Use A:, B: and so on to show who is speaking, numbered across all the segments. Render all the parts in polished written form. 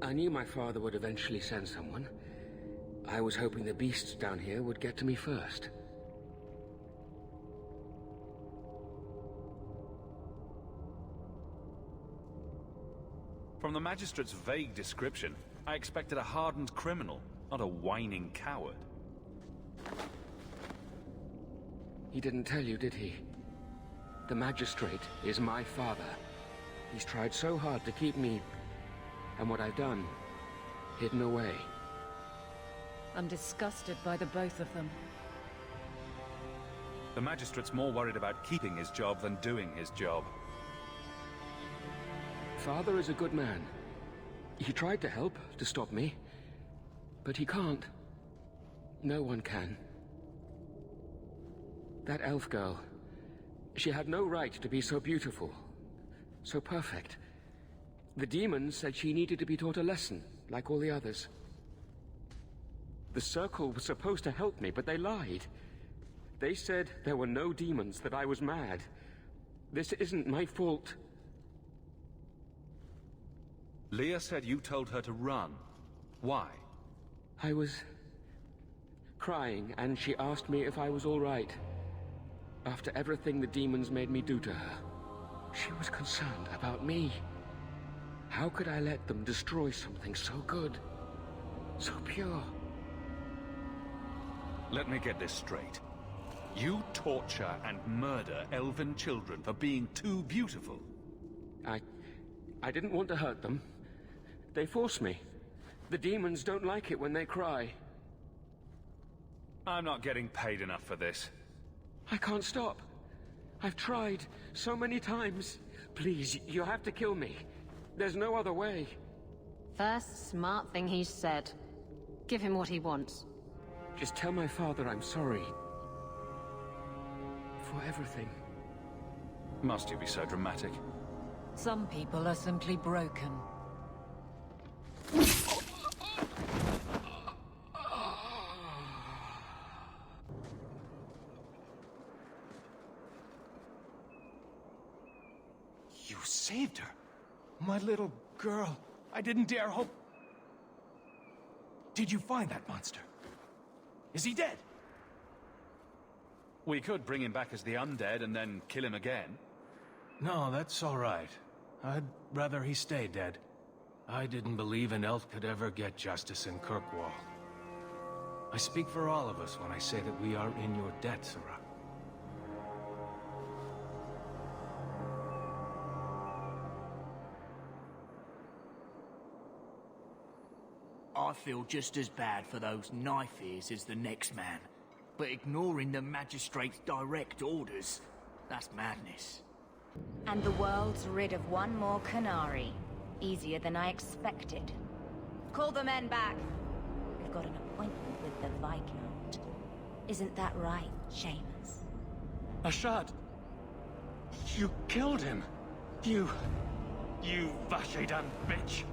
A: I knew my father would eventually send someone. I was hoping the beasts down here would get to me first.
B: From the Magistrate's vague description, I expected a hardened criminal, not a whining coward.
A: He didn't tell you, did he? The Magistrate is my father. He's tried so hard to keep me, and what I've done, hidden away.
C: I'm disgusted by the both of them.
B: The Magistrate's more worried about keeping his job than doing his job.
A: Father is a good man. He tried to help, to stop me. But he can't. No one can. That elf girl, she had no right to be so beautiful, so perfect. The demons said she needed to be taught a lesson, like all the others. The Circle was supposed to help me, but they lied. They said there were no demons, that I was mad. This isn't my fault.
B: Leah said you told her to run. Why?
A: I was crying, and she asked me if I was all right. After everything the demons made me do to her, she was concerned about me. How could I let them destroy something so good, so pure?
B: Let me get this straight. You torture and murder elven children for being too beautiful.
A: I didn't want to hurt them. They forced me. The demons don't like it when they cry.
B: I'm not getting paid enough for this.
A: I can't stop. I've tried so many times. Please, you have to kill me. There's no other way.
C: First smart thing he's said. Give him what he wants.
A: Just tell my father I'm sorry. For everything.
B: Must you be so dramatic?
C: Some people are simply broken.
D: You saved her. My little girl. I didn't dare hope... Did you find that monster? Is he dead?
B: We could bring him back as the undead and then kill him again.
D: No, that's all right. I'd rather he stay dead. I didn't believe an elf could ever get justice in Kirkwall. I speak for all of us when I say that we are in your debt, Sirah.
E: I feel just as bad for those knife ears as the next man. But ignoring the Magistrate's direct orders, that's madness.
F: And the world's rid of one more Qunari. Easier than I expected. Call the men back. We've got an appointment with the Viscount. Isn't that right, Seamus?
G: Ashad! You killed him! You Vashedan bitch!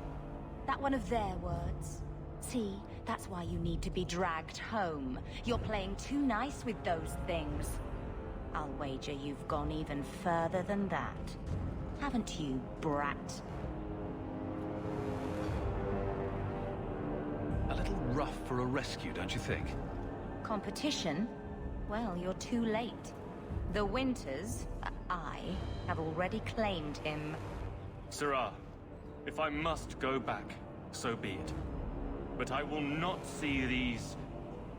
F: That one of their words. See, that's why you need to be dragged home. You're playing too nice with those things. I'll wager you've gone even further than that. Haven't you, brat?
B: A little rough for a rescue, don't you think?
F: Competition? Well, you're too late. The Winters, I, have already claimed him.
G: Sirah, if I must go back, so be it. But I will not see these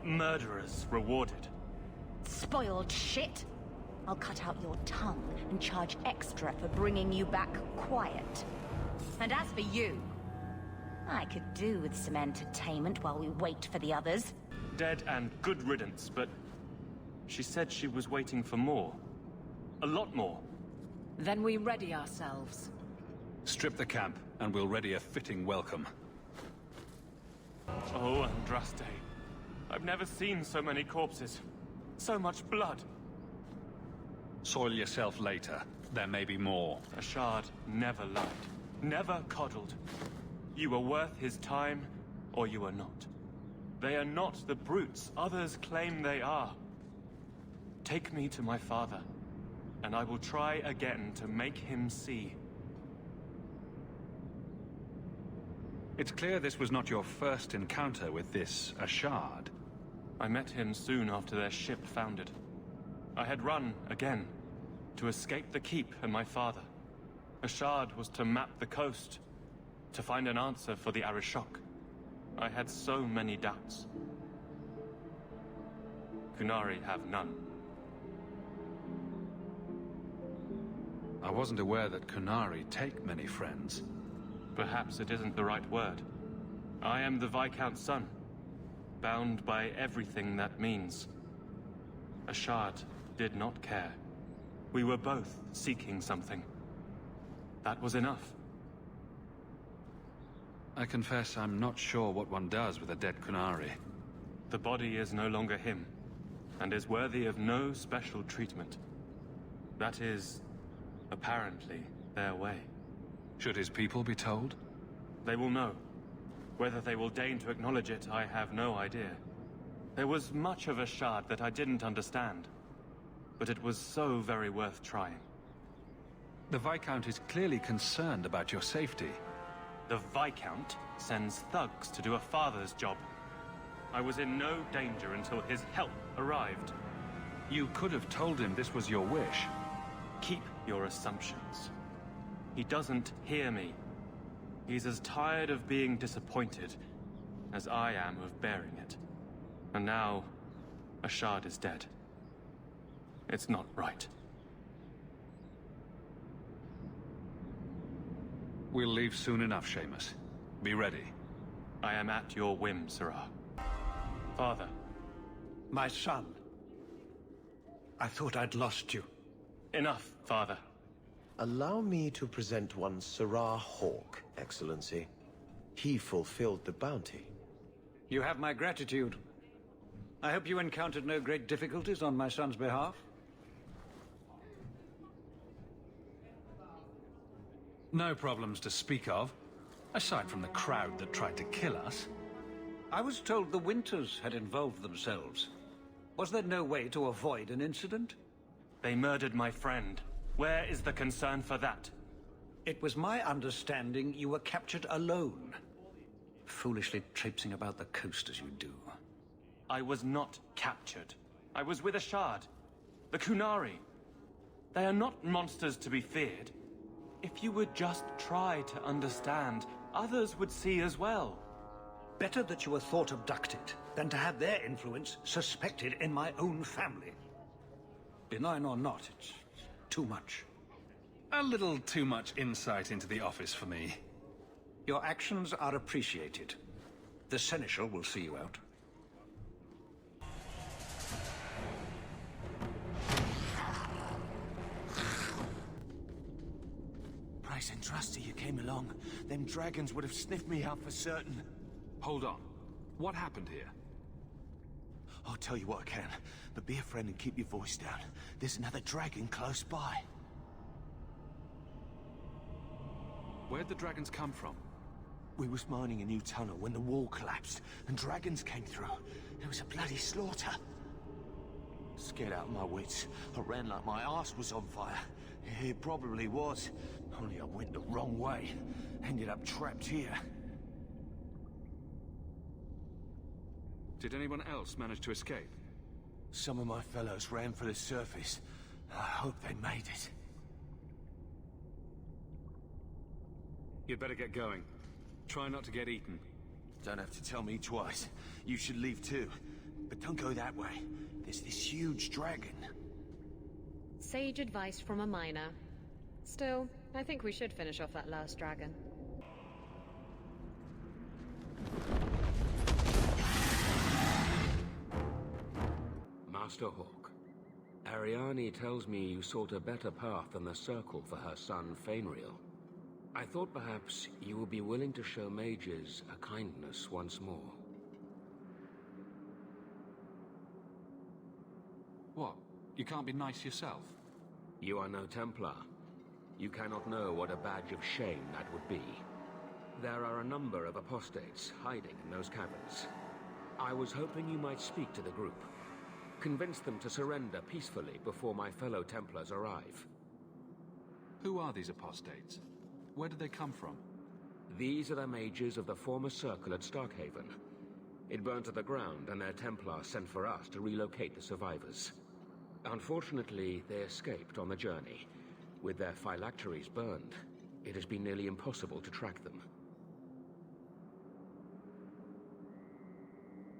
G: murderers rewarded.
F: Spoiled shit! I'll cut out your tongue and charge extra for bringing you back quiet. And as for you, I could do with some entertainment while we wait for the others.
G: Dead and good riddance, but she said she was waiting for more. A lot more.
C: Then we ready ourselves.
B: Strip the camp, and we'll ready a fitting welcome.
G: Oh, Andraste. I've never seen so many corpses. So much blood.
B: Soil yourself later. There may be more.
G: Ashad never lied. Never coddled. You were worth his time, or you are not. They are not the brutes others claim they are. Take me to my father, and I will try again to make him see.
B: It's clear this was not your first encounter with this Ashard.
G: I met him soon after their ship foundered. I had run again to escape the Keep and my father. Ashard was to map the coast, to find an answer for the Arishok. I had so many doubts. Qunari have none.
B: I wasn't aware that Qunari take many friends.
G: Perhaps it isn't the right word. I am the Viscount's son, bound by everything that means. Ashard did not care. We were both seeking something. That was enough.
B: I confess I'm not sure what one does with a dead Qunari.
G: The body is no longer him, and is worthy of no special treatment. That is, apparently, their way.
B: Should his people be told?
G: They will know. Whether they will deign to acknowledge it, I have no idea. There was much of Ashard that I didn't understand, but it was so very worth trying.
B: The Viscount is clearly concerned about your safety.
G: The Viscount sends thugs to do a father's job. I was in no danger until his help arrived.
B: You could have told him this was your wish.
G: Keep your assumptions. He doesn't hear me. He's as tired of being disappointed as I am of bearing it. And now, Ashard is dead. It's not right.
B: We'll leave soon enough, Seamus. Be ready.
G: I am at your whim, Sirrah. Father.
H: My son. I thought I'd lost you.
G: Enough, Father.
I: Allow me to present one Sirrah Hawke, Excellency. He fulfilled the bounty.
H: You have my gratitude. I hope you encountered no great difficulties on my son's behalf.
B: No problems to speak of, aside from the crowd that tried to kill us.
H: I was told the Winters had involved themselves. Was there no way to avoid an incident?
G: They murdered my friend. Where is the concern for that?
H: It was my understanding you were captured alone. Foolishly traipsing about the coast as you do.
G: I was not captured. I was with Ashard. The Qunari. They are not monsters to be feared. If you would just try to understand, others would see as well.
H: Better that you were thought abducted than to have their influence suspected in my own family. Benign or not, it's too much.
B: A little too much insight into the office for me.
H: Your actions are appreciated. The Seneschal will see you out.
J: Price and trusty you came along. Them dragons would have sniffed me out for certain.
B: Hold on. What happened here?
J: I'll tell you what I can, but be a friend and keep your voice down. There's another dragon close by.
B: Where'd the dragons come from?
J: We was mining a new tunnel when the wall collapsed, and dragons came through. It was a bloody slaughter. Scared out of my wits, I ran like my arse was on fire. It probably was, only I went the wrong way. Ended up trapped here.
B: Did anyone else manage to escape?
J: Some of my fellows ran for the surface. I hope they made it.
B: You'd better get going. Try not to get eaten.
J: Don't have to tell me twice. You should leave too. But don't go that way. There's this huge dragon.
C: Sage advice from a miner. Still, I think we should finish off that last dragon.
A: Master Hawke, Ariane tells me you sought a better path than the Circle for her son, Fainriel. I thought perhaps you would be willing to show mages a kindness once more.
B: What? You can't be nice yourself?
A: You are no Templar. You cannot know what a badge of shame that would be. There are a number of apostates hiding in those caverns. I was hoping you might speak to the group. Convince them to surrender peacefully before my fellow Templars arrive.
B: Who are these apostates? Where did they come from?
A: These are the mages of the former Circle at Starkhaven. It burned to the ground, and their Templars sent for us to relocate the survivors. Unfortunately, they escaped on the journey. With their phylacteries burned, it has been nearly impossible to track them.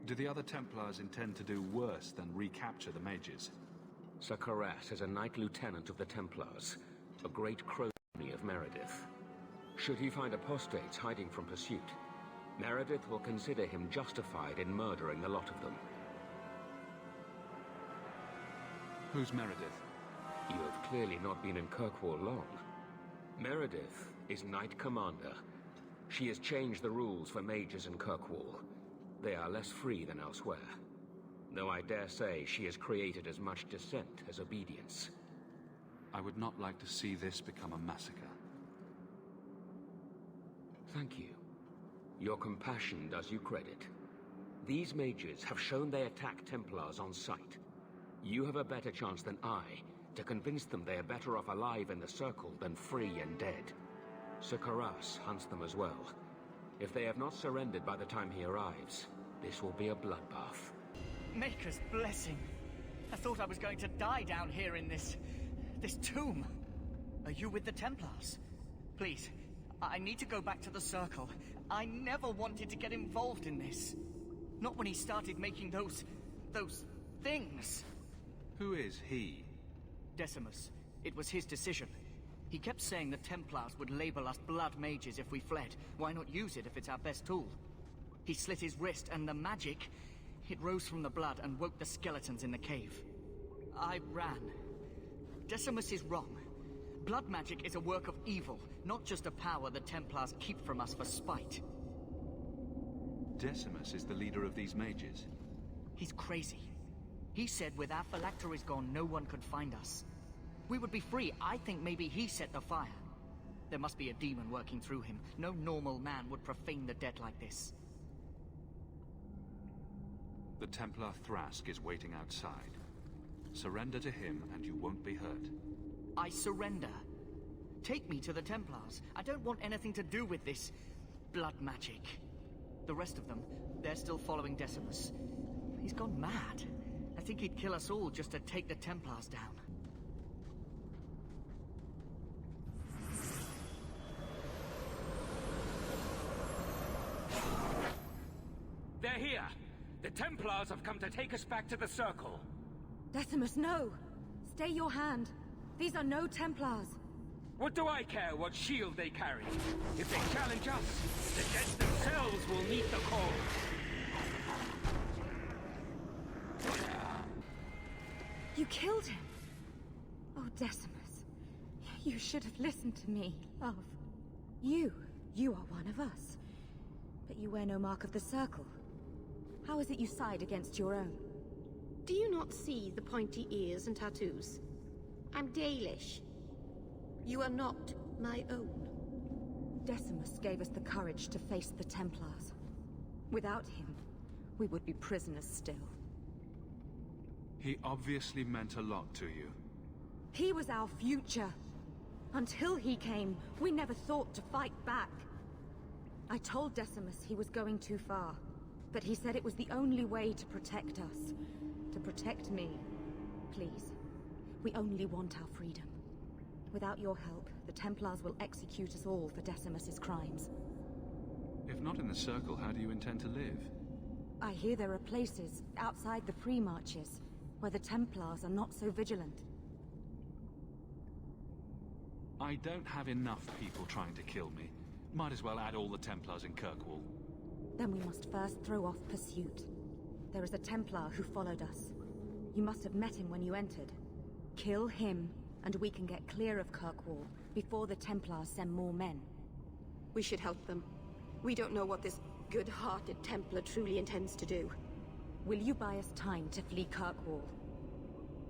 B: Do the other Templars intend to do worse than recapture the mages?
A: Sir Karas is a Knight Lieutenant of the Templars, a great crony of Meredith. Should he find apostates hiding from pursuit, Meredith will consider him justified in murdering the lot of them.
B: Who's Meredith?
A: You have clearly not been in Kirkwall long. Meredith is Knight Commander. She has changed the rules for mages in Kirkwall. They are less free than elsewhere. Though I dare say she has created as much dissent as obedience.
B: I would not like to see this become a massacre.
A: Thank you. Your compassion does you credit. These mages have shown they attack Templars on sight. You have a better chance than I to convince them they are better off alive in the Circle than free and dead. Sir Karas hunts them as well. If they have not surrendered by the time he arrives, this will be a bloodbath.
E: Maker's blessing. I thought I was going to die down here in this tomb. Are you with the Templars? Please, I need to go back to the Circle. I never wanted to get involved in this. Not when he started making those things.
B: Who is he?
E: Decimus. It was his decision. He kept saying the Templars would label us blood mages if we fled. Why not use it if it's our best tool? He slit his wrist, and the magic, it rose from the blood and woke the skeletons in the cave. I ran. Decimus is wrong. Blood magic is a work of evil, not just a power the Templars keep from us for spite.
B: Decimus is the leader of these mages.
E: He's crazy. He said with our phylacteries gone, no one could find us. We would be free. I think maybe he set the fire. There must be a demon working through him. No normal man would profane the dead like this.
B: The Templar Thrask is waiting outside. Surrender to him and you won't be hurt.
E: I surrender. Take me to the Templars. I don't want anything to do with this blood magic. The rest of them, they're still following Decimus. He's gone mad. I think he'd kill us all just to take the Templars down.
A: They're here! The Templars have come to take us back to the Circle!
F: Decimus, no! Stay your hand. These are no Templars.
A: What do I care what shield they carry? If they challenge us, the dead themselves will meet the call.
F: You killed him. Oh, Decimus. You should have listened to me, love. You are one of us. But you wear no mark of the Circle. How is it you side against your own?
K: Do you not see the pointy ears and tattoos? I'm Dalish. You are not my own.
F: Decimus gave us the courage to face the Templars. Without him, we would be prisoners still.
B: He obviously meant a lot to you.
F: He was our future. Until he came, we never thought to fight back. I told Decimus he was going too far, but he said it was the only way to protect us. To protect me. Please, we only want our freedom. Without your help, the Templars will execute us all for Decimus's crimes.
B: If not in the Circle, how do you intend to live?
F: I hear there are places outside the pre-marches where the Templars are not so vigilant.
B: I don't have enough people trying to kill me. Might as well add all the Templars in Kirkwall.
F: Then we must first throw off pursuit. There is a Templar who followed us. You must have met him when you entered. Kill him, and we can get clear of Kirkwall before the Templars send more men.
K: We should help them. We don't know what this good-hearted Templar truly intends to do.
F: Will you buy us time to flee Kirkwall?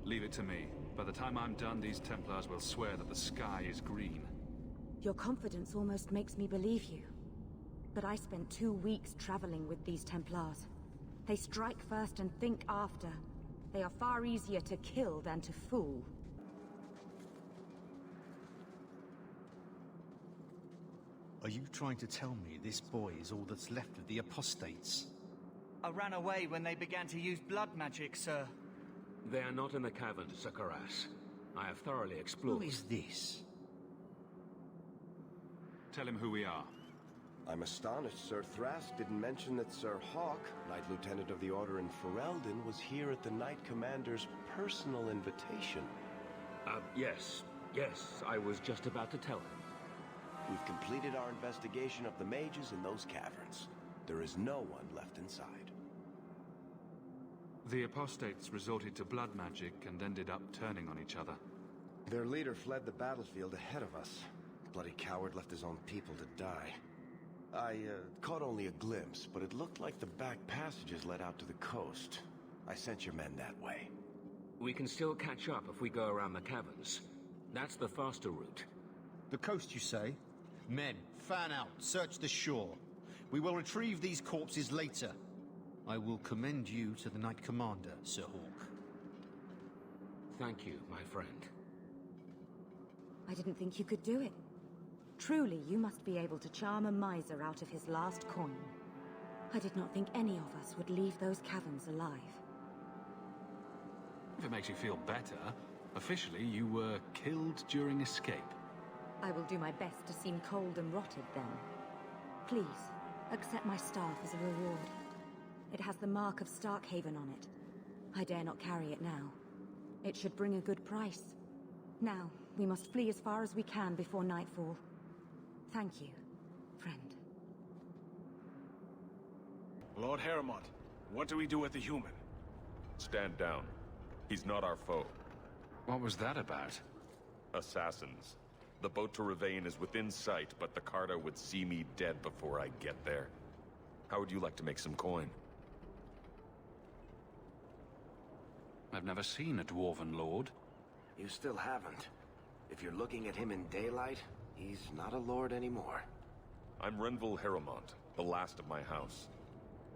B: Leave it to me. By the time I'm done, these Templars will swear that the sky is green.
F: Your confidence almost makes me believe you. But I spent 2 weeks traveling with these Templars. They strike first and think after. They are far easier to kill than to fool.
J: Are
L: Are you trying to tell me this boy is all that's left of the apostates?
E: I ran away when they began to use blood magic, sir.
A: They are not in the caverns, Sir Karas. I have thoroughly explored.
L: Who is this?
B: Tell him who we are.
M: I'm astonished Sir Thrask didn't mention that Sir Hawk, Knight Lieutenant of the Order in Ferelden, was here at the Knight Commander's personal invitation.
A: Yes. Yes, I was just about to tell him.
M: We've completed our investigation of the mages in those caverns. There is no one left inside.
B: The apostates resorted to blood magic and ended up turning on each other.
M: Their leader fled the battlefield ahead of us. Bloody coward left his own people to die. I caught only a glimpse, but it looked like the back passages led out to the coast. I sent your men that way.
A: We can still catch up if we go around the caverns. That's the faster route.
L: The coast, you say? Men, fan out, search the shore. We will retrieve these corpses later. I will commend you to the Knight Commander, Sir Hawk.
A: Thank you, my friend.
F: I didn't think you could do it. Truly, you must be able to charm a miser out of his last coin. I did not think any of us would leave those caverns alive.
B: If it makes you feel better, officially you were killed during escape.
F: I will do my best to seem cold and rotted then. Please, accept my staff as a reward. It has the mark of Starkhaven on it. I dare not carry it now. It should bring a good price. Now, we must flee as far as we can before nightfall. Thank you, friend.
N: Lord Harrowmont, what do we do with the human?
O: Stand down. He's not our foe.
B: What was that about?
O: Assassins. The boat to Rivain is within sight, but the Carta would see me dead before I get there. How would you like to make some coin?
B: I've never seen a Dwarven Lord.
M: You still haven't. If you're looking at him in daylight, he's not a lord anymore.
O: I'm Renville Harrowmont, the last of my house.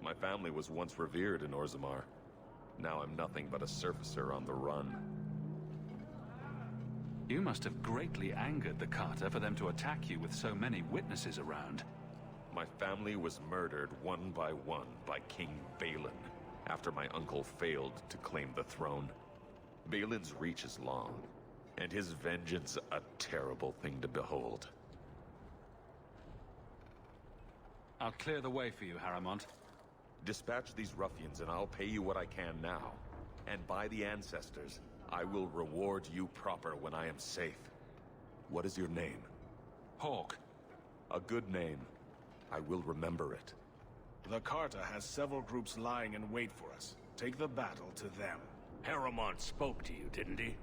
O: My family was once revered in Orzammar. Now I'm nothing but a surfacer on the run.
B: You must have greatly angered the Carta for them to attack you with so many witnesses around.
O: My family was murdered one by King Balin, after my uncle failed to claim the throne. Balin's reach is long, and his vengeance a terrible thing to behold.
B: I'll clear the way for you, Harrowmont.
O: Dispatch these ruffians and I'll pay you what I can now. And by the ancestors, I will reward you proper when I am safe. What is your name?
B: Hawk.
O: A good name. I will remember it.
N: The Carta has several groups lying in wait for us. Take the battle to them.
J: Harrowmont spoke to you, didn't he?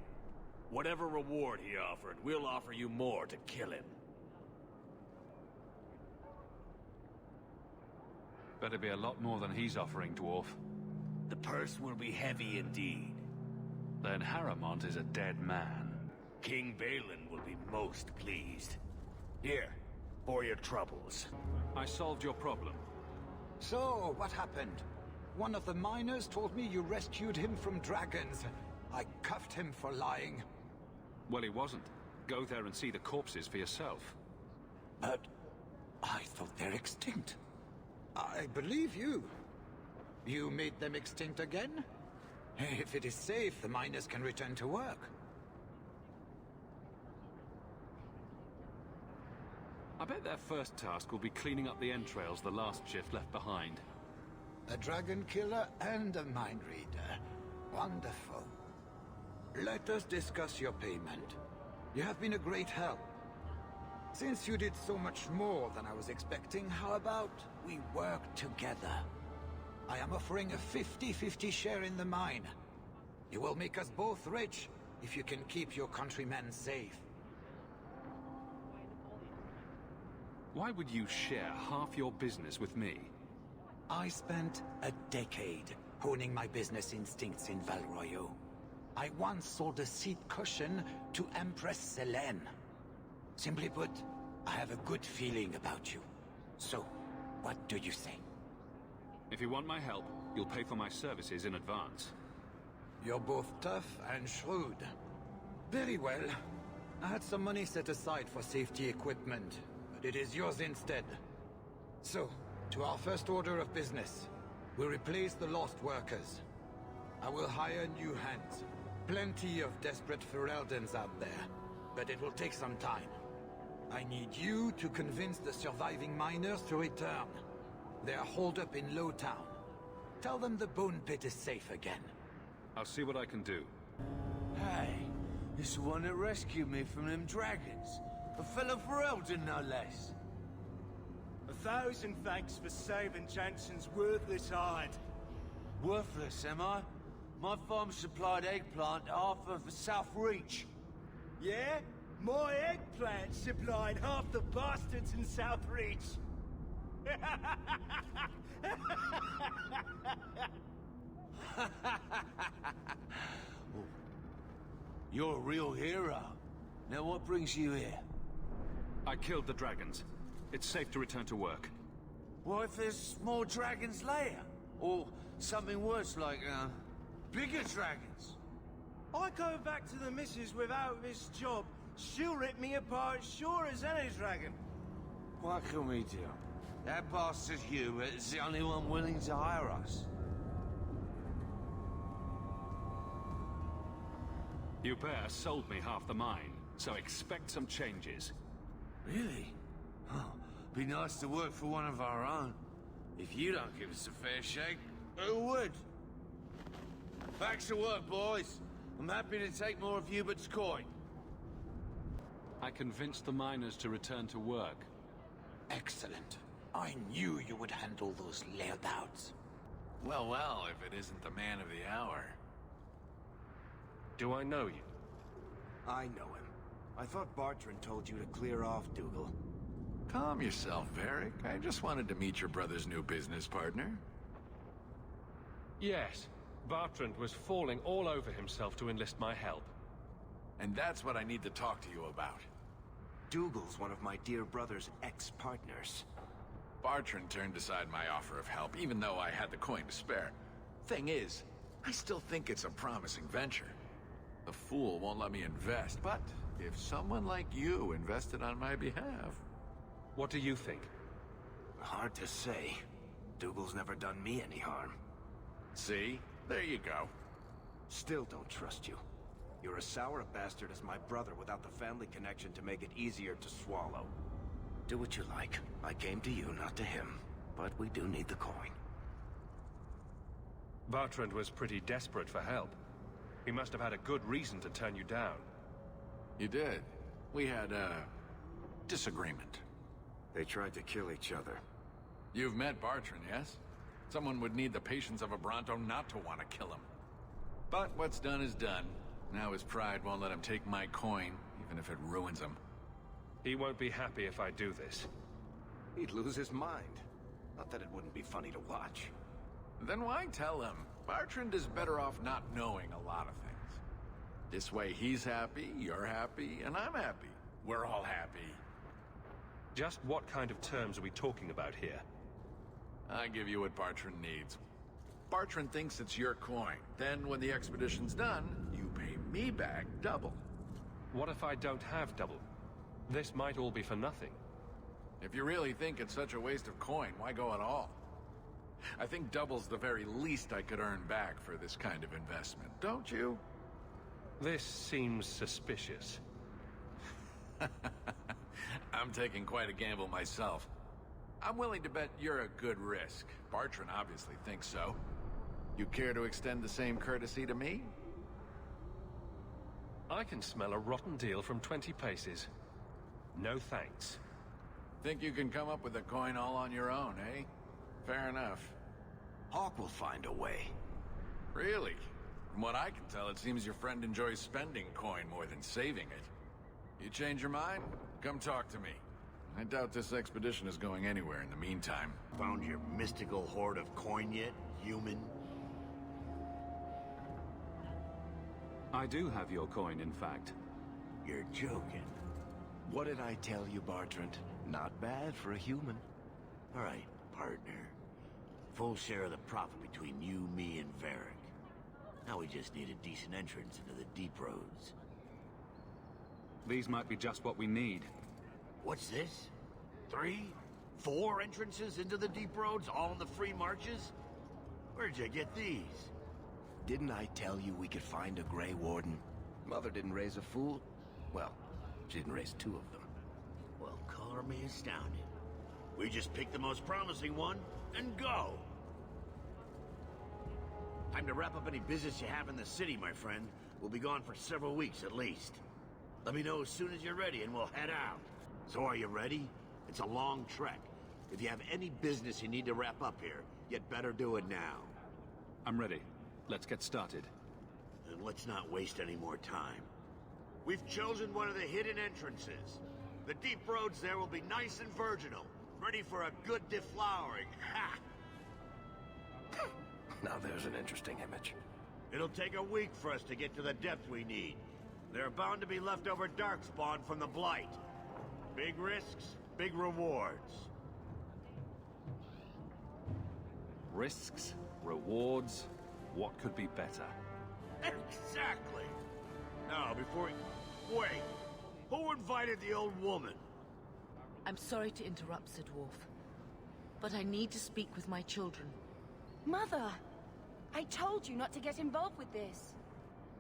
J: Whatever reward he offered, we'll offer you more to kill him.
B: Better be a lot more than he's offering, Dwarf.
J: The purse will be heavy indeed.
B: Then Harrowmont is a dead man.
J: King Balin will be most pleased. Here, for your troubles.
B: I solved your problem.
H: So, what happened? One of the miners told me you rescued him from dragons. I cuffed him for lying.
B: Well, he wasn't. Go there and see the corpses for yourself.
H: But I thought they're extinct. I believe you. You made them extinct again? If it is safe, the miners can return to work.
B: I bet their first task will be cleaning up the entrails the last shift left behind.
H: A dragon killer and a mind reader. Wonderful. Let us discuss your payment. You have been a great help. Since you did so much more than I was expecting, how about we work together? I am offering a 50-50 share in the mine. You will make us both rich if you can keep your countrymen safe.
B: Why would you share half your business with me?
H: I spent a decade honing my business instincts in Val Royeaux. I once sold a seat cushion to Empress Selene. Simply put, I have a good feeling about you. So, what do you say?
B: If you want my help, you'll pay for my services in advance.
H: You're both tough and shrewd. Very well. I had some money set aside for safety equipment. but it is yours instead. So, to our first order of business. We'll replace the lost workers. I will hire new hands. Plenty of desperate Fereldans out there, but it will take some time. I need you to convince the surviving miners to return. They are holed up in Lowtown. Tell them the Bone Pit is safe again.
B: I'll see what I can do.
J: Hey, it's the one that rescued me from them dragons. A fellow Ferelden, no less.
P: 1,000 thanks for saving Jansen's worthless hide.
J: Worthless, am I? My farm supplied eggplant to half of the South Reach.
P: Yeah? My eggplant supplied half the bastards in South Reach.
J: You're a real hero. Now what brings you here?
B: I killed the dragons. It's safe to return to work.
J: What if there's more dragons later? Or something worse like, bigger dragons?
P: I go back to the missus without this job. She'll rip me apart sure as any dragon.
J: What can we do? That bastard Hubert is the only one willing to hire us.
B: Hubert sold me half the mine, so expect some changes.
J: Really? Oh, be nice to work for one of our own. If you don't give us a fair shake, who would? Back to work, boys. I'm happy to take more of Hubert's coin.
B: I convinced the miners to return to work.
H: Excellent. I knew you would handle those layabouts.
Q: Well, well, if it isn't the man of the hour.
B: Do I know you?
M: I know him. I thought Bartrand told you to clear off, Dougal.
Q: Calm yourself, Varric. I just wanted to meet your brother's new business partner.
G: Yes. Bartrand was falling all over himself to enlist my help.
Q: And that's what I need to talk to you about.
M: Dougal's one of my dear brother's ex-partners.
Q: Bartrand turned aside my offer of help, even though I had the coin to spare. Thing is, I still think it's a promising venture. The fool won't let me invest, but if someone like you invested on my behalf...
G: What do you think?
M: Hard to say. Dougal's never done me any harm.
Q: See? There you go.
M: Still don't trust you. You're as sour a bastard as my brother without the family connection to make it easier to swallow. Do what you like. I came to you, not to him. But we do need the coin.
G: Bartrand was pretty desperate for help. He must have had a good reason to turn you down.
Q: You did. We had a disagreement.
M: They tried to kill each other.
Q: You've met Bartrand, yes? Someone would need the patience of a Bronto not to want to kill him. But what's done is done. Now his pride won't let him take my coin, even if it ruins him.
G: He won't be happy if I do this.
M: He'd lose his mind. Not that it wouldn't be funny to watch.
Q: Then why tell him? Bartrand is better off not knowing a lot of things. This way he's happy, you're happy, and I'm happy. We're all happy.
G: Just what kind of terms are we talking about here?
Q: I give you what Bartrand needs. Bartrand thinks it's your coin. Then when the expedition's done, you pay me back double.
G: What if I don't have double? This might all be for nothing.
Q: If you really think it's such a waste of coin, why go at all? I think double's the very least I could earn back for this kind of investment, don't you?
G: This seems suspicious.
Q: I'm taking quite a gamble myself. I'm willing to bet you're a good risk. Bartrand obviously thinks so. You care to extend the same courtesy to me?
G: I can smell a rotten deal from 20 paces. No thanks.
Q: Think you can come up with a coin all on your own, eh? Fair enough.
M: Hawk will find a way.
Q: Really? From what I can tell, it seems your friend enjoys spending coin more than saving it. You change your mind? Come talk to me. I doubt this expedition is going anywhere in the meantime.
L: Found your mystical hoard of coin yet, human?
B: I do have your coin, in fact.
M: You're joking. What did I tell you, Bartrand? Not bad for a human.
L: All right, partner. Full share of the profit between you, me, and Varric. Now we just need a decent entrance into the deep roads.
B: These might be just what we need.
L: What's this?
R: 3, 4 entrances into the deep roads, all in the free marches? Where'd you get these?
J: Didn't I tell you we could find a Grey Warden? Mother didn't raise a fool. Well, she didn't raise 2 of them.
R: Well, color me astounded. We just pick the most promising one and go. Time to wrap up any business you have in the city, my friend. We'll be gone for several weeks at least. Let me know as soon as you're ready and we'll head out. So are you ready? It's a long trek. If you have any business you need to wrap up here, you'd better do it now.
B: I'm ready. Let's get started.
R: And let's not waste any more time. We've chosen one of the hidden entrances. The deep roads there will be nice and virginal, ready for a good deflowering. Ha!
J: Now there's an interesting image.
R: It'll take a week for us to get to the depth we need. There are bound to be leftover darkspawn from the Blight. Big risks, big rewards.
B: Risks, rewards, what could be better?
R: Exactly! Now, before we... Wait! Who invited the old woman?
S: I'm sorry to interrupt, Sir Dwarf, but I need to speak with my children.
F: Mother! I told you not to get involved with this.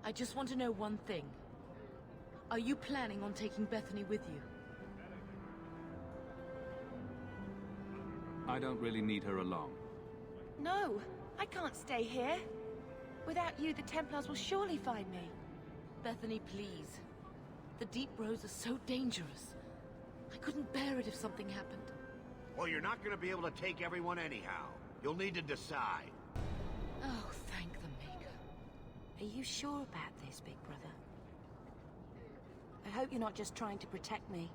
S: I just want to know one thing. Are you planning on taking Bethany with you?
B: I don't really need her along.
F: No, I can't stay here. Without you, the Templars will surely find me.
S: Bethany, please. The deep roads are so dangerous. I couldn't bear it if something happened.
R: Well, you're not gonna be able to take everyone anyhow. You'll need to decide.
S: Oh, thank the Maker.
F: Are you sure about this, Big Brother? I hope you're not just trying to protect me.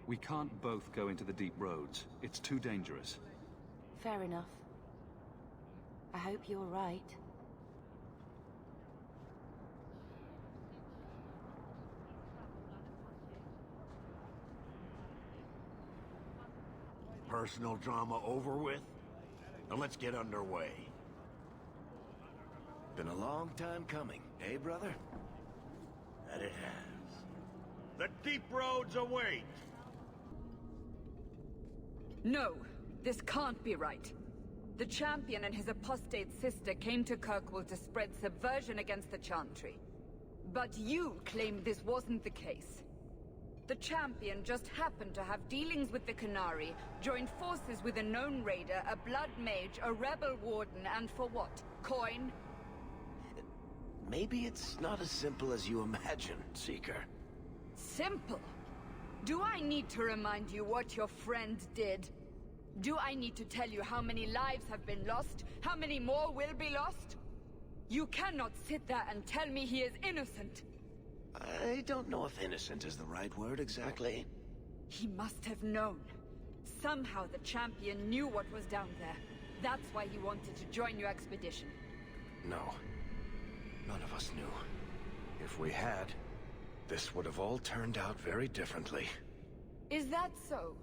B: We can't both go into the deep roads. It's too dangerous.
F: Fair enough. I hope you're right.
R: Personal drama over with? Now let's get underway.
J: Been a long time coming, eh, brother?
R: That it has. The deep roads await!
T: No, this can't be right. The Champion and his apostate sister came to Kirkwall to spread subversion against the Chantry. But you claim this wasn't the case. The Champion just happened to have dealings with the Qunari, joined forces with a known raider, a blood mage, a rebel warden, and for what? Coin?
J: Maybe it's not as simple as you imagine, Seeker.
T: Simple? Do I need to remind you what your friend did? Do I need to tell you how many lives have been lost? How many more will be lost? You cannot sit there and tell me he is innocent.
J: I don't know if innocent is the right word exactly.
T: He must have known. Somehow the Champion knew what was down there. That's why he wanted to join your expedition.
J: No. None of us knew. If we had, this would have all turned out very differently.
T: Is that so?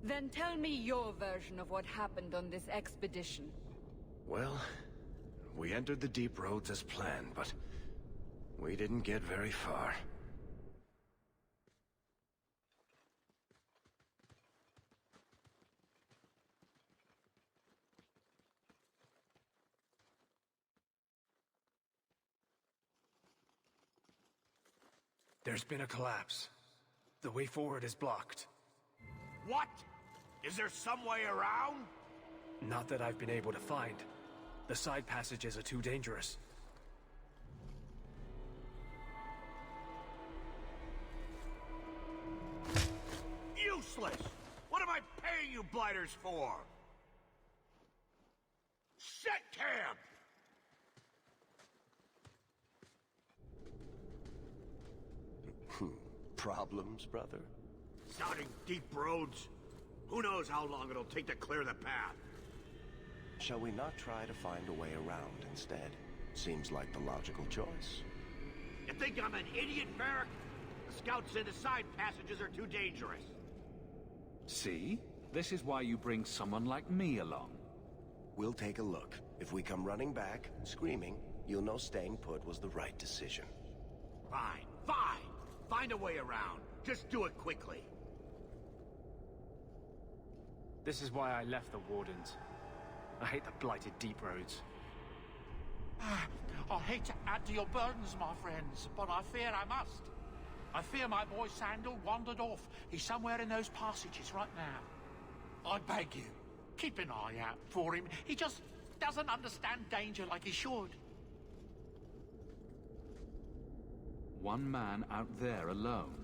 T: Then tell me your version of what happened on this expedition.
J: Well, we entered the deep roads as planned, but we didn't get very far.
D: There's been a collapse. The way forward is blocked.
R: What? Is there some way around?
D: Not that I've been able to find. The side passages are too dangerous.
R: Useless! What am I paying you blighters for? Set camp!
J: Problems, brother?
R: Sounding deep roads. Who knows how long it'll take to clear the path?
M: Shall we not try to find a way around instead? Seems like the logical choice.
R: You think I'm an idiot, Varric? The scouts say the side passages are too dangerous.
B: See? This is why you bring someone like me along.
M: We'll take a look. If we come running back, screaming, you'll know staying put was the right decision.
R: Fine, fine! Find a way around. Just do it quickly.
U: This is why I left the Wardens. I hate the blighted deep roads.
V: I hate to add to your burdens, my friends, but I fear I must. I fear my boy Sandal wandered off. He's somewhere in those passages right now. I beg you, keep an eye out for him. He just doesn't understand danger like he should.
B: One man out there alone.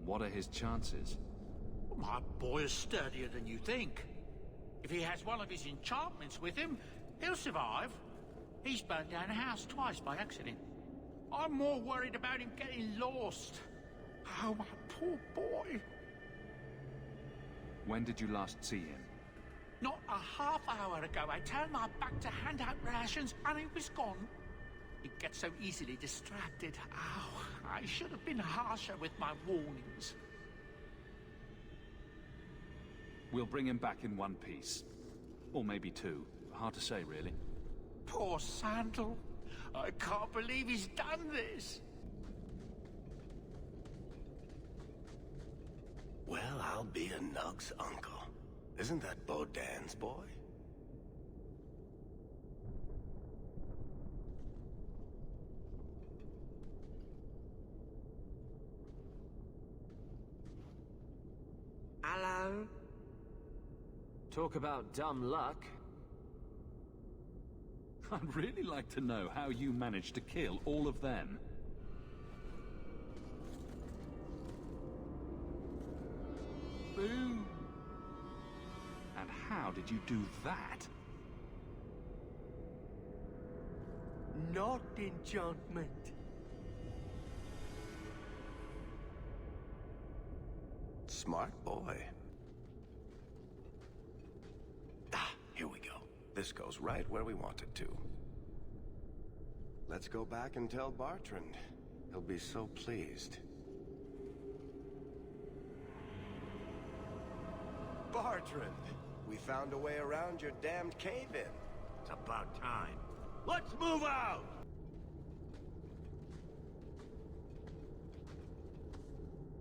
B: What are his chances?
V: My boy is sturdier than you think. If he has one of his enchantments with him, he'll survive. He's burned down a house twice by accident. I'm more worried about him getting lost. Oh, my poor boy.
B: When did you last see him?
V: Not a half hour ago, I turned my back to hand out rations, and he was gone. He gets so easily distracted. Oh, I should have been harsher with my warnings.
B: We'll bring him back in one piece. Or maybe two. Hard to say, really.
V: Poor Sandal. I can't believe he's done this.
M: Well, I'll be a Nug's uncle. Isn't that Bodan's boy?
U: Hello? Talk about dumb luck.
B: I'd really like to know how you managed to kill all of them. Boom! And how did you do that?
P: Not enchantment.
M: Smart boy. Ah, here we go. This goes right where we want it to. Let's go back and tell Bartrand. He'll be so pleased. Bartrand, we found a way around your damned cave-in.
R: It's about time. Let's move out!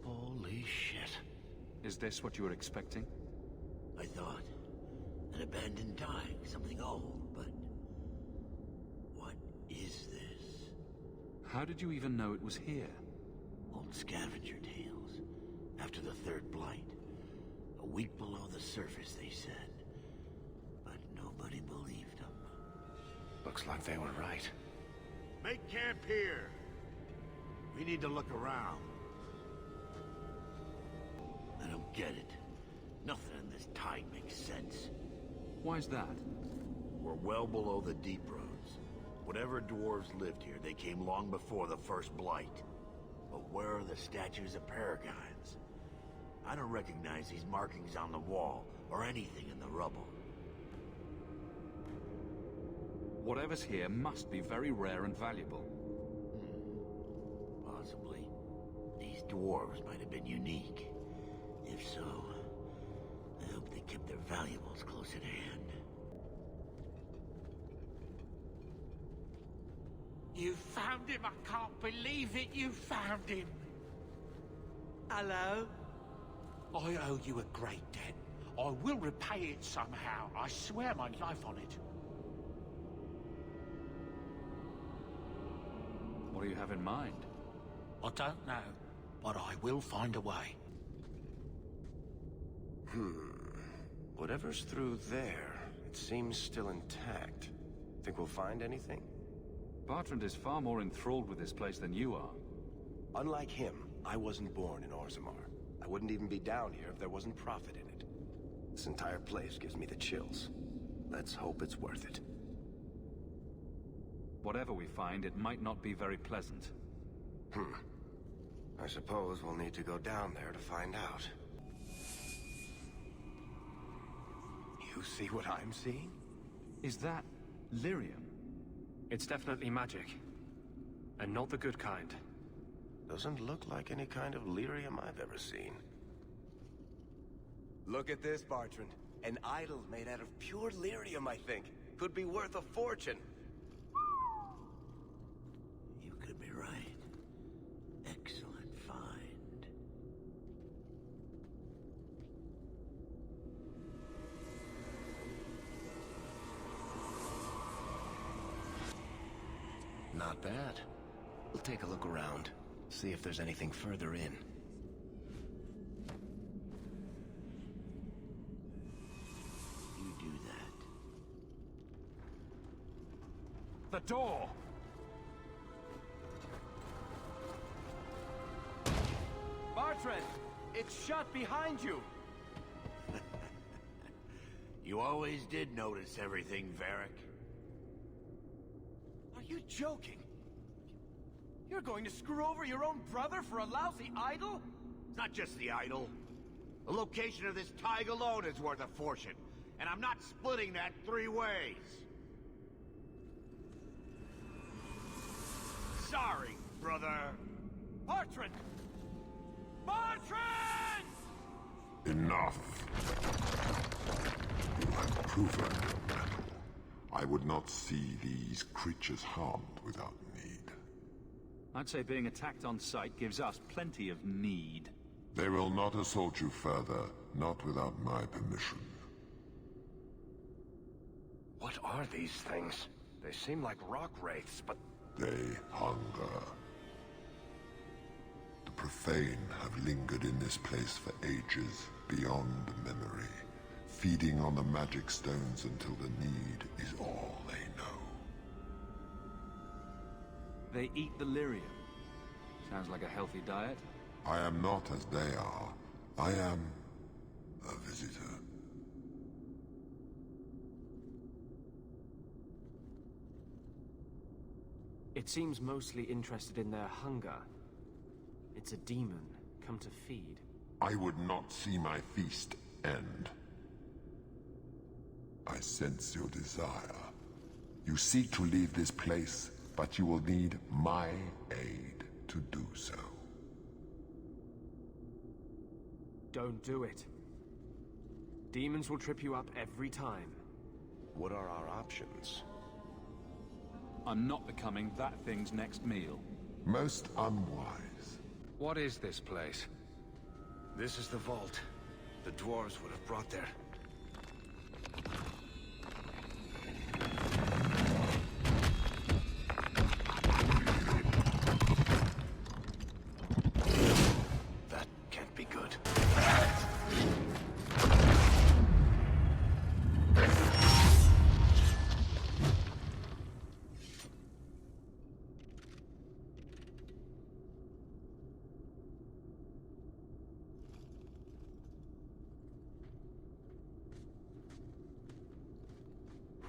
R: Holy shit.
B: Is this what you were expecting?
R: I thought. An abandoned dyke, something old, but... what is this?
B: How did you even know it was here?
R: Old scavenger tales. After the third blight. A week below the surface, they said. But nobody believed them.
M: Looks like they were right.
R: Make camp here! We need to look around. I don't get it. Nothing in this tide makes sense.
B: Why's that?
R: We're well below the deep roads. Whatever dwarves lived here, they came long before the first blight. But where are the statues of paragons? I don't recognize these markings on the wall, or anything in the rubble.
B: Whatever's here must be very rare and valuable.
R: Possibly. These dwarves might have been unique. If so, I hope they kept their valuables close at hand.
V: You found him! I can't believe it! You found him!
P: Hello?
V: I owe you a great debt. I will repay it somehow. I swear my life on it.
B: What do you have in mind?
V: I don't know, but I will find a way.
M: Whatever's through there, it seems still intact. Think we'll find anything?
B: Bartrand is far more enthralled with this place than you are.
M: Unlike him, I wasn't born in Orzammar. I wouldn't even be down here if there wasn't profit in it. This entire place gives me the chills. Let's hope it's worth it.
B: Whatever we find, it might not be very pleasant.
M: I suppose we'll need to go down there to find out. You see what I'm seeing?
B: Is that lyrium?
U: It's definitely magic. And not the good kind.
M: Doesn't look like any kind of lyrium I've ever seen. Look at this, Bartrand. An idol made out of pure lyrium, I think. Could be worth a fortune.
R: You could be right. Excellent find.
M: Not bad. We'll take a look around, see if there's anything further in.
R: You do that.
B: The door!
J: Bartrand! It's shut behind you!
R: You always did notice everything, Varric.
J: Are you joking? You're going to screw over your own brother for a lousy idol?
R: It's not just the idol. The location of this tag alone is worth a fortune, and I'm not splitting that 3 ways. Sorry, brother.
J: Bartrand! Bartrand!
C: Enough. You have proven your mettle. I would not see these creatures harmed without need.
B: I'd say being attacked on sight gives us plenty of need.
C: They will not assault you further, not without my permission.
M: What are these things? They seem like rock wraiths, but...
C: They hunger. The profane have lingered in this place for ages, beyond memory, feeding on the magic stones until the need is all they know.
B: They eat the lyrium. Sounds like a healthy diet.
C: I am not as they are. I am a visitor.
I: It seems mostly interested in their hunger. It's a demon, come to feed.
C: I would not see my feast end. I sense your desire. You seek to leave this place, but you will need my aid to do so.
I: Don't do it. Demons will trip you up every time.
M: What are our options?
B: I'm not becoming that thing's next meal.
C: Most unwise.
D: What is this place?
M: This is the vault. The dwarves would have brought their... That can't be good.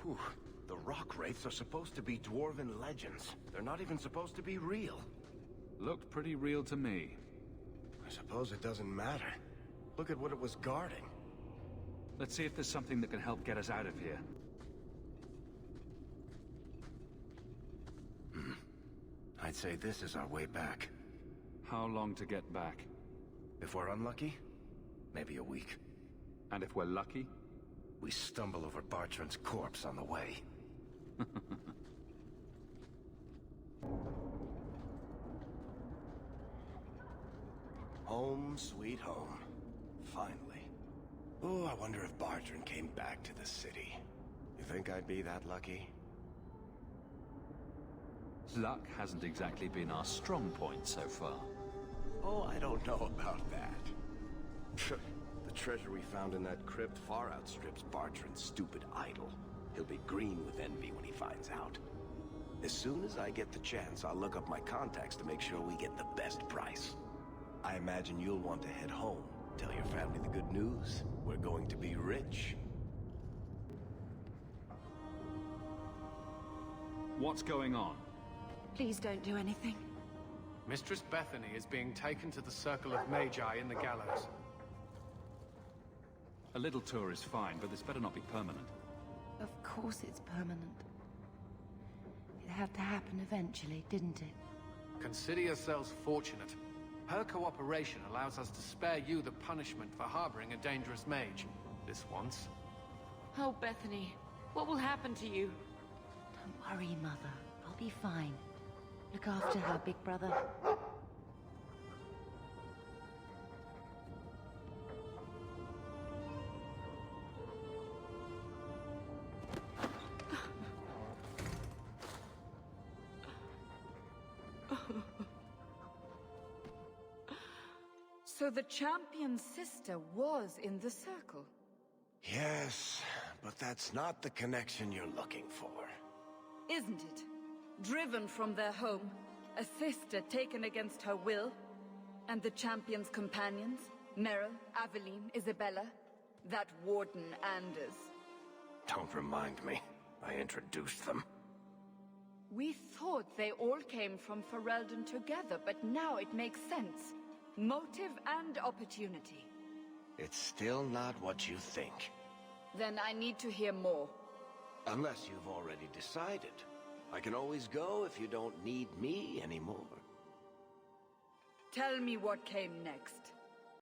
M: Whew. The rock wraiths are supposed to be dwarven legends. They're not even supposed to be real.
B: Looked pretty real to me.
M: I suppose it doesn't matter. Look at what it was guarding.
B: Let's see if there's something that can help get us out of here.
M: I'd say this is our way back.
B: How long to get back?
M: If we're unlucky, maybe a week.
B: And if we're lucky?
M: We stumble over Bartrand's corpse on the way. Home, sweet home. Finally. Oh, I wonder if Bartrand came back to the city. You think I'd be that lucky?
B: Luck hasn't exactly been our strong point so far.
M: Oh, I don't know about that. The treasure we found in that crypt far outstrips Bartrand's stupid idol. He'll be green with envy when he finds out. As soon as I get the chance, I'll look up my contacts to make sure we get the best price. I imagine you'll want to head home. Tell your family the good news. We're going to be rich.
B: What's going on?
F: Please don't do anything.
I: Mistress Bethany is being taken to the Circle of Magi in the gallows.
B: A little tour is fine, but this better not be permanent.
F: Of course it's permanent. It had to happen eventually, didn't it?
I: Consider yourselves fortunate. Her cooperation allows us to spare you the punishment for harboring a dangerous mage. This once.
S: Oh, Bethany, what will happen to you?
F: Don't worry, Mother. I'll be fine. Look after her, big brother.
T: So the champion's sister was in the circle?
M: Yes, but that's not the connection you're looking for.
T: Isn't it? Driven from their home, a sister taken against her will, and the champion's companions, Merrill, Aveline, Isabella, that Warden Anders.
M: Don't remind me. I introduced them.
T: We thought they all came from Ferelden together, but now it makes sense. Motive and opportunity.
M: It's still not what you think.
T: Then I need to hear more.
M: Unless you've already decided. I can always go if you don't need me anymore.
T: Tell me what came next.